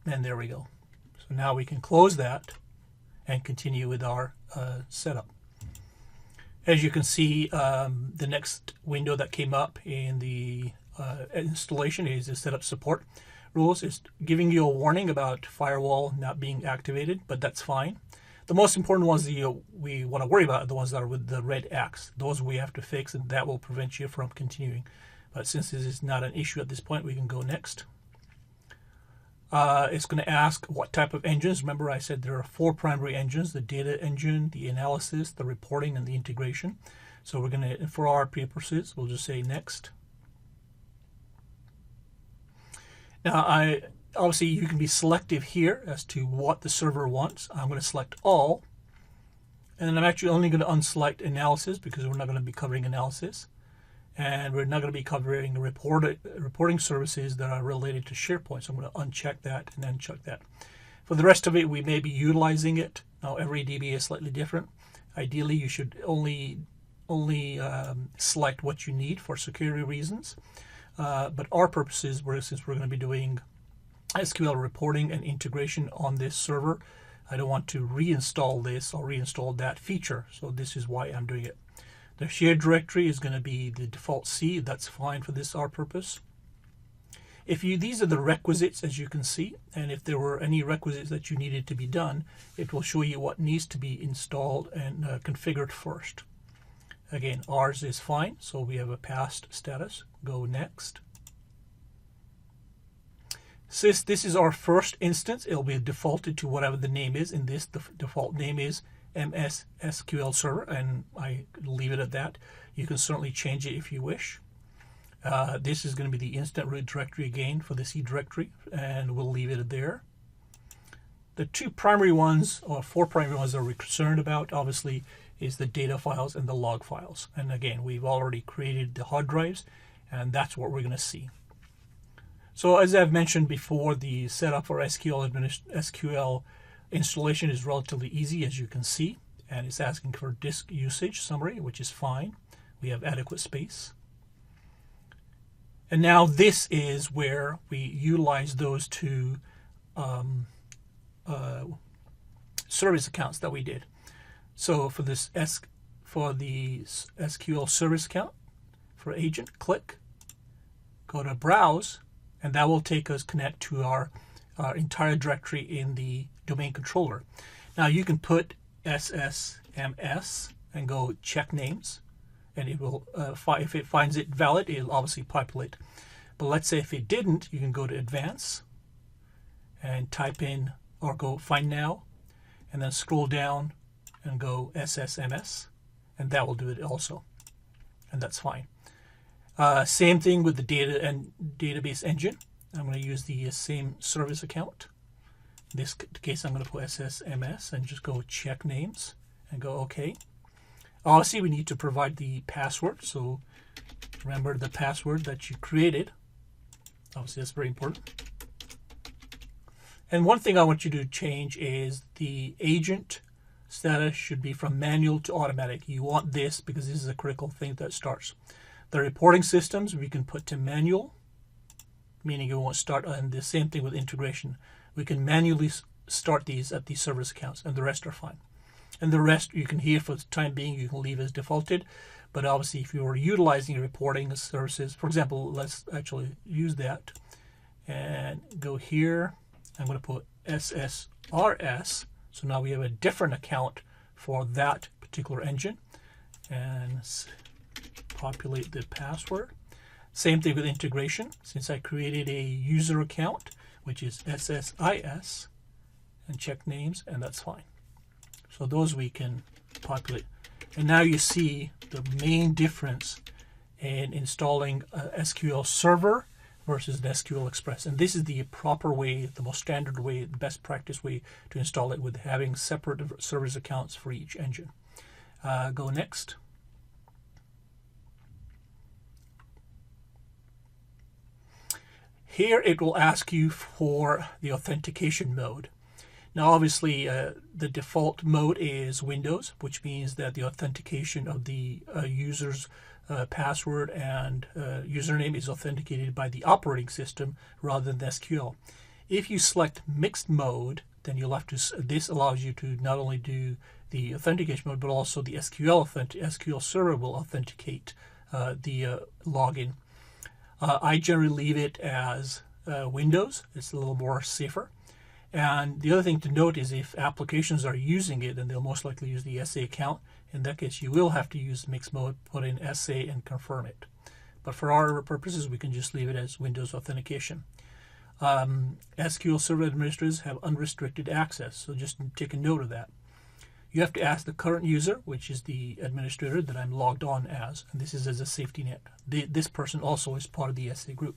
And there we go. So now we can close that and continue with our setup. As you can see, the next window that came up in the installation is the setup support rules. It's giving you a warning about firewall not being activated, but that's fine. The most important ones that we want to worry about are the ones that are with the red X. Those we have to fix, and that will prevent you from continuing. But since this is not an issue at this point, we can go next. It's going to ask what type of engines. Remember, I said there are 4 primary engines: the data engine, the analysis, the reporting, and the integration. So we're going to, for our purposes, we'll just say next. Now, obviously, you can be selective here as to what the server wants. I'm going to select all. And then I'm actually only going to unselect analysis because we're not going to be covering analysis. And we're not going to be covering the reporting services that are related to SharePoint. So I'm going to uncheck that and then check that. For the rest of it, we may be utilizing it. Now, every DB is slightly different. Ideally, you should only select what you need for security reasons. But our purposes, since we're going to be doing SQL reporting and integration on this server, I don't want to reinstall this or reinstall that feature. So this is why I'm doing it. The shared directory is going to be the default C. That's fine for our purpose. These are the requisites, as you can see, and if there were any requisites that you needed to be done, it will show you what needs to be installed and configured first. Again, ours is fine, so we have a passed status. Go next. Since this is our first instance, it'll be defaulted to whatever the name is. In this, the default name is MS SQL Server, and I leave it at that. You can certainly change it if you wish. This is going to be the instant root directory again for the C directory, and we'll leave it there. The 2 primary ones, or 4 primary ones that we're concerned about, obviously, is the data files and the log files. And again, we've already created the hard drives, and that's what we're going to see. So as I've mentioned before, the setup for SQL installation is relatively easy, as you can see, and it's asking for disk usage summary, which is fine. We have adequate space. And now this is where we utilize those 2 service accounts that we did. So for the SQL service account for agent, click, go to browse, and that will connect to our entire directory in the domain controller. Now you can put SSMS and go check names, and it will, if it finds it valid, it'll obviously populate. But let's say if it didn't, you can go to advanced and type in, or go find now, and then scroll down and go SSMS, and that will do it also, and that's fine. Same thing with the data and database engine. I'm going to use the same service account. In this case, I'm going to put SSMS and just go check names and go OK. Obviously, we need to provide the password, so remember the password that you created. Obviously, that's very important. And one thing I want you to change is the agent status should be from manual to automatic. You want this because this is a critical thing that starts. The reporting systems we can put to manual, meaning it won't start. And the same thing with integration. We can manually start these at the service accounts, and the rest are fine. And the rest you can hear for the time being, you can leave as defaulted. But obviously, if you are utilizing reporting services, for example, let's actually use that and go here. I'm going to put SSRS. So now we have a different account for that particular engine, and populate the password. Same thing with integration. Since I created a user account, which is SSIS, and check names, and that's fine. So those we can populate. And now you see the main difference in installing SQL Server versus an SQL Express. And this is the proper way, the most standard way, the best practice way to install it, with having separate service accounts for each engine. Go next. Here it will ask you for the authentication mode. Now obviously the default mode is Windows, which means that the authentication of the user's password and username is authenticated by the operating system rather than SQL. If you select mixed mode, then you'll have to, this allows you to not only do the authentication mode, but also the SQL Server will authenticate the login. I generally leave it as Windows. It's a little more safer. And the other thing to note is if applications are using it, then they'll most likely use the SA account. In that case, you will have to use mixed mode, put in SA and confirm it. But for our purposes, we can just leave it as Windows authentication. SQL Server administrators have unrestricted access, so just take a note of that. You have to ask the current user, which is the administrator that I'm logged on as, and this is as a safety net. This person also is part of the SA group.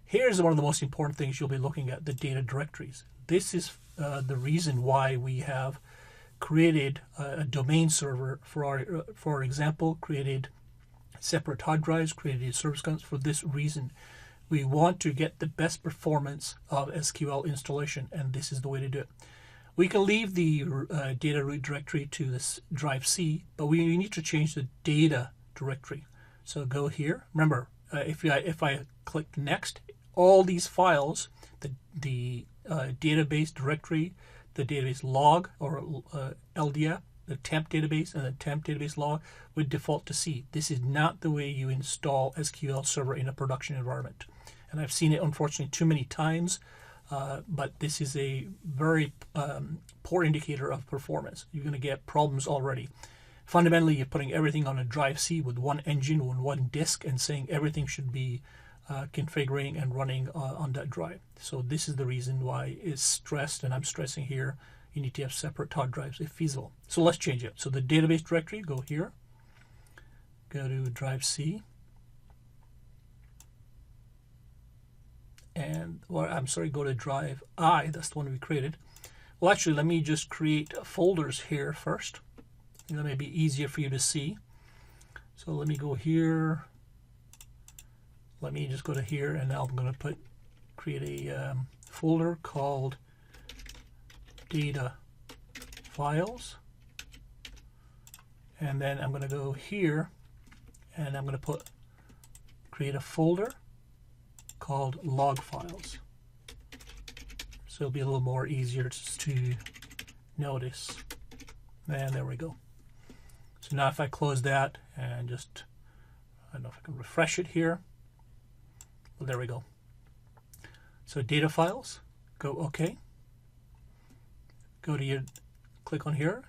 Here's one of the most important things you'll be looking at, the data directories. This is the reason why we have created a domain server for our example, created separate hard drives, created service accounts for this reason. We want to get the best performance of SQL installation, and this is the way to do it. We can leave the data root directory to this drive C, but we need to change the data directory. So go here. Remember, if I click next, all these files, the database directory, the database log or LDF, the temp database and the temp database log would default to C. This is not the way you install SQL Server in a production environment. And I've seen it unfortunately too many times, but this is a very poor indicator of performance. You're going to get problems already. Fundamentally, you're putting everything on a drive C with one engine on one disk and saying everything should be configuring and running on that drive. So this is the reason why it's stressed, and I'm stressing here, you need to have separate hard drives if feasible. So let's change it. So the database directory, go here, go to drive C, and, well, I'm sorry, go to drive I, that's the one we created. Well, actually, let me just create folders here first. That may be easier for you to see. So let me go here. Let me just go to here, and now I'm going to create a folder called data files, and then I'm going to go here, and I'm going to create a folder called log files. So it'll be a little more easier to notice. And there we go. So now if I close that and just, I don't know if I can refresh it here. Well, there we go. So data files, go OK. Go to your, click on here,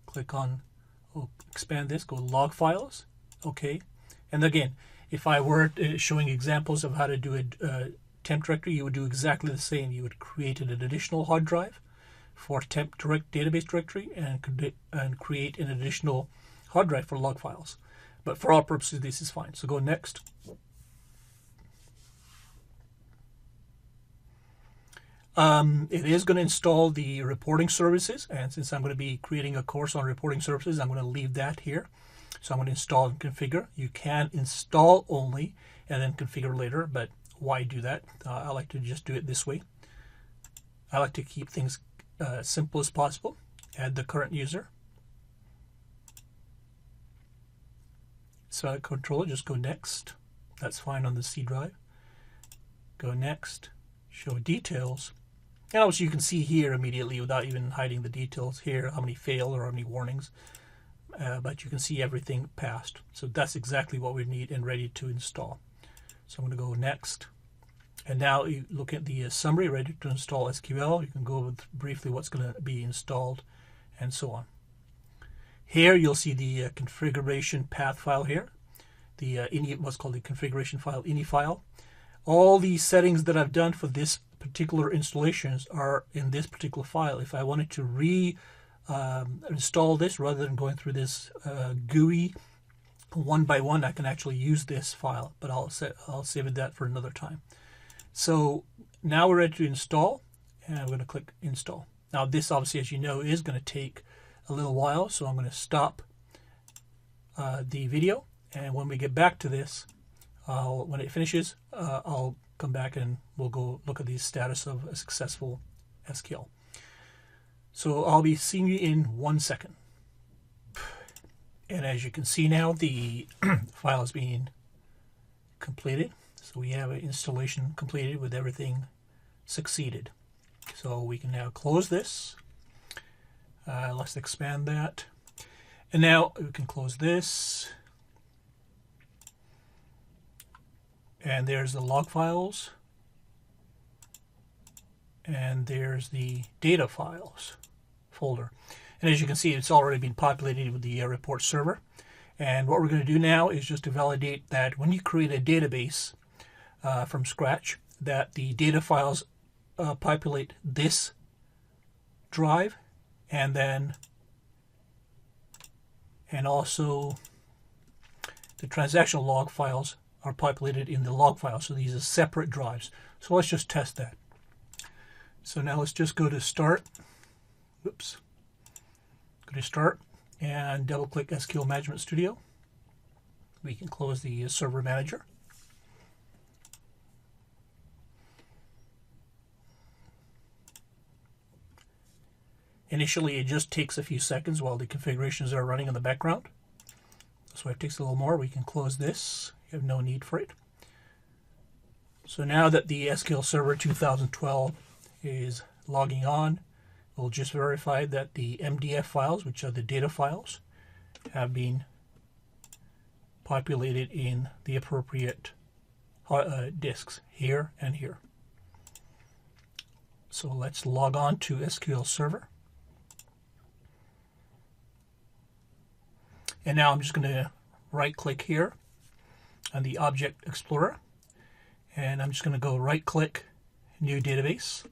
click on, expand this, go log files, OK. And again, if I were showing examples of how to do a temp directory, you would do exactly the same. You would create an additional hard drive for temp database directory and create an additional hard drive for log files. But for our purposes, this is fine. So go next. It is going to install the reporting services, and since I'm going to be creating a course on reporting services, I'm going to leave that here. So I'm going to install and configure. You can install only and then configure later, but why do that? I like to just do it this way. I like to keep things simple as possible. Add the current user. So controller, just go next. That's fine on the C drive. Go next. Show details. And also you can see here immediately without even hiding the details here how many failed or how many warnings. But you can see everything passed. So that's exactly what we need and ready to install. So I'm going to go next. And now you look at the summary, ready to install SQL. You can go over briefly what's going to be installed and so on. Here you'll see the configuration path file here. The what's called the configuration file, ini file. All these settings that I've done for this particular installations are in this particular file. If I wanted to install this rather than going through this GUI one by one, I can actually use this file, but I'll save that for another time. So now we're ready to install, and I'm going to click install. Now this obviously, as you know, is going to take a little while, so I'm going to stop the video, and when we get back to this, when it finishes, I'll come back and we'll go look at the status of a successful SQL. So I'll be seeing you in 1 second. And as you can see now, the file is being completed. So we have an installation completed with everything succeeded. So we can now close this. Let's expand that. And now we can close this. And there's the log files. And there's the data files folder. And as you can see, it's already been populated with the report server. And what we're going to do now is just to validate that when you create a database from scratch, that the data files populate this drive, and also the transactional log files are populated in the log file. So these are separate drives. So let's just test that. So now let's just go to Start. Oops. Go to Start and double click SQL Management Studio. We can close the Server Manager. Initially, it just takes a few seconds while the configurations are running in the background. So it takes a little more. We can close this. You have no need for it. So now that the SQL Server 2012 is logging on, we'll just verify that the MDF files, which are the data files, have been populated in the appropriate disks here and here. So let's log on to SQL Server. And now I'm just going to right click here on the Object Explorer, and I'm just going to go right click New Database,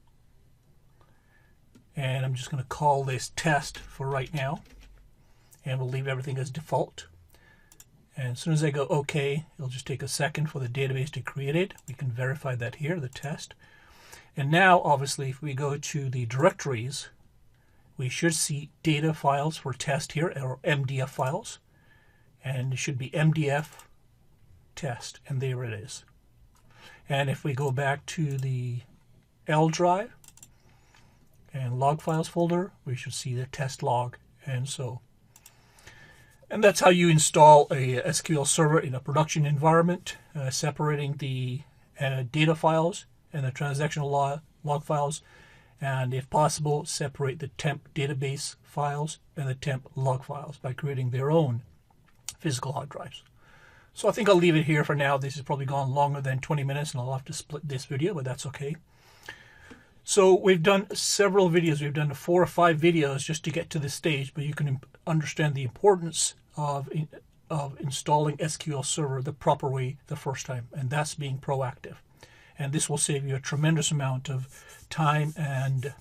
and I'm just going to call this Test for right now, and we'll leave everything as default. And as soon as I go OK, it'll just take a second for the database to create it. We can verify that here, the test. And now obviously if we go to the directories, we should see data files for test here, or MDF files, and it should be MDF test, and there it is. And if we go back to the L drive and log files folder, we should see the test log. And that's how you install a SQL Server in a production environment, separating the data files and the transactional log files, and if possible, separate the temp database files and the temp log files by creating their own physical hard drives. So I think I'll leave it here for now. This has probably gone longer than 20 minutes, and I'll have to split this video, but that's okay. So we've done several videos. We've done 4 or 5 videos just to get to this stage, but you can understand the importance of installing SQL Server the proper way the first time, and that's being proactive. And this will save you a tremendous amount of time and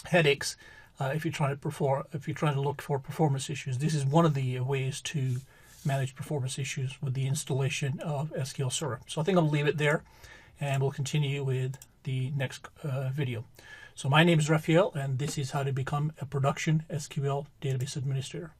headaches if you're trying to look for performance issues. This is one of the ways to manage performance issues with the installation of SQL Server. So I think I'll leave it there, and we'll continue with the next video. So my name is Raphael, and this is how to become a production SQL database administrator.